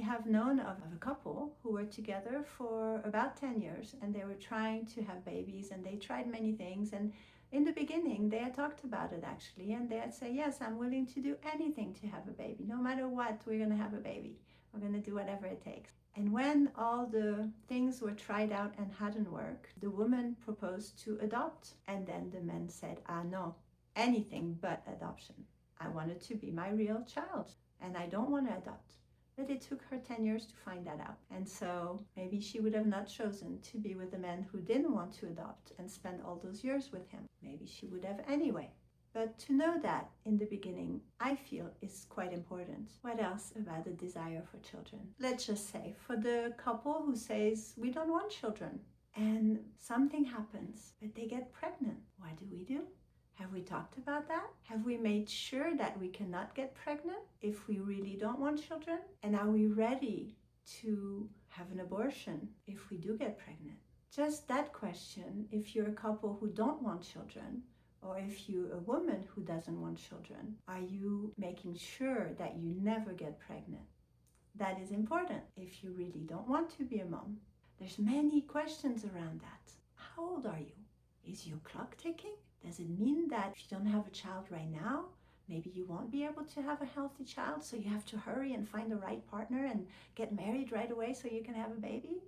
have known of a couple who were together for about 10 years, and they were trying to have babies, and they tried many things. And in the beginning, they had talked about it actually, and they had said, yes, I'm willing to do anything to have a baby. No matter what, we're going to have a baby. We're going to do whatever it takes. And when all the things were tried out and hadn't worked, the woman proposed to adopt. And then the man said, no, anything but adoption. I want it to be my real child, and I don't want to adopt. But it took her 10 years to find that out. And so maybe she would have not chosen to be with a man who didn't want to adopt and spend all those years with him. Maybe she would have anyway. But to know that in the beginning, I feel is quite important. What else about the desire for children? Let's just say for the couple who says, we don't want children, and something happens, but they get pregnant. What do? Have we talked about that? Have we made sure that we cannot get pregnant if we really don't want children? And are we ready to have an abortion if we do get pregnant? Just that question, if you're a couple who don't want children, or if you're a woman who doesn't want children, are you making sure that you never get pregnant? That is important if you really don't want to be a mom. There's many questions around that. How old are you? Is your clock ticking? Does it mean that if you don't have a child right now, maybe you won't be able to have a healthy child, so you have to hurry and find the right partner and get married right away so you can have a baby?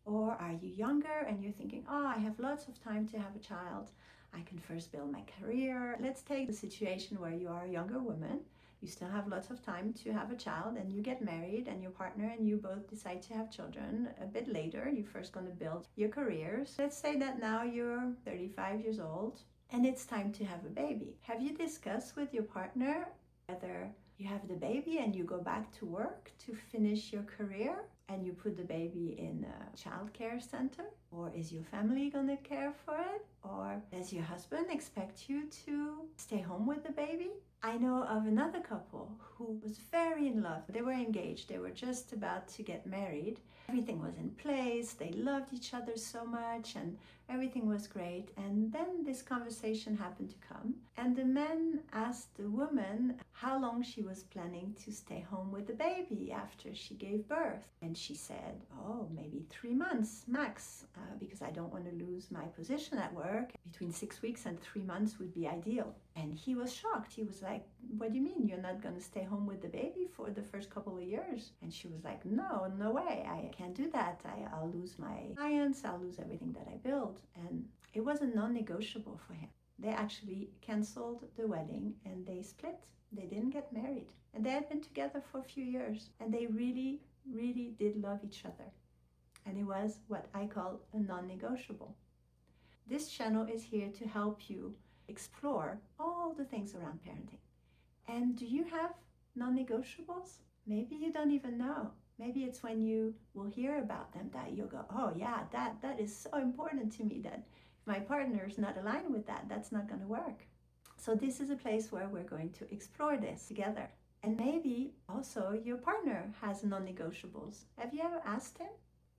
Or are you younger and you're thinking, I have lots of time to have a child. I can first build my career. Let's take the situation where you are a younger woman. You still have lots of time to have a child, and you get married, and your partner and you both decide to have children a bit later. You're first going to build your careers. Let's say that now you're 35 years old and it's time to have a baby. Have you discussed with your partner whether you have the baby and you go back to work to finish your career and you put the baby in a child care center? Or is your family going to care for it? Or does your husband expect you to stay home with the baby? I know of another couple who was very in love. They were engaged. They were just about to get married. Everything was in place. They loved each other so much and everything was great. And then this conversation happened to come. And the man asked the woman how long she was planning to stay home with the baby after she gave birth. And she said, maybe 3 months max, because I don't want to lose my position at work. Between 6 weeks and 3 months would be ideal. And he was shocked. He was like, what do you mean you're not going to stay home with the baby for the first couple of years? And she was like, no way. I can't do that. I'll lose my clients. I'll lose everything that I build. And it was a non-negotiable for him. They actually canceled the wedding and they split. They didn't get married. And they had been together for a few years. And they really, really did love each other. And it was what I call a non-negotiable. This channel is here to help you explore all the things around parenting. And do you have non-negotiables? Maybe you don't even know. Maybe it's when you will hear about them that you'll go, oh yeah, that is so important to me that if my partner is not aligned with that, that's not going to work. So this is a place where we're going to explore this together. And maybe also your partner has non-negotiables. Have you ever asked him?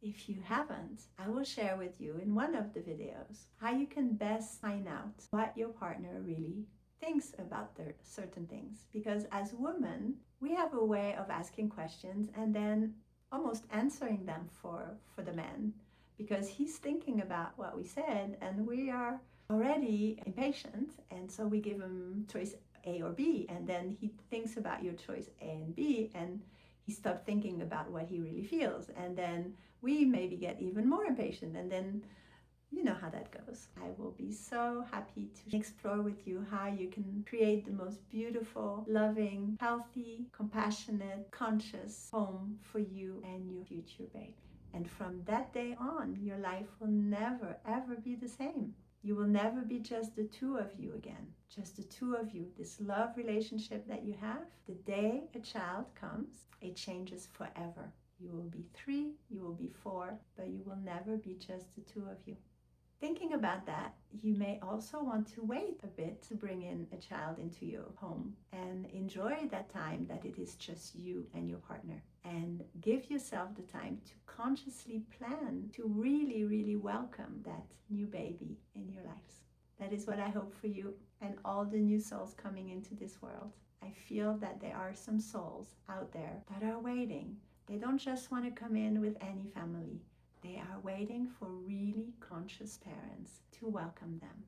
If you haven't, I will share with you in one of the videos how you can best find out what your partner really thinks about their certain things. Because as women, we have a way of asking questions and then almost answering them for the man, because he's thinking about what we said and we are already impatient, and so we give him choice A or B, and then he thinks about your choice A and B, and he stopped thinking about what he really feels, and then we maybe get even more impatient, and then you know how that goes. I will be so happy to explore with you how you can create the most beautiful, loving, healthy, compassionate, conscious home for you and your future baby. And from that day on, your life will never, ever be the same. You will never be just the two of you again, just the two of you. This love relationship that you have, the day a child comes, it changes forever. You will be 3, you will be 4, but you will never be just the two of you. Thinking about that, you may also want to wait a bit to bring in a child into your home and enjoy that time that it is just you and your partner. And give yourself the time to consciously plan to really, really welcome that new baby in your lives. That is what I hope for you and all the new souls coming into this world. I feel that there are some souls out there that are waiting. They don't just want to come in with any family. They are waiting for really conscious parents to welcome them.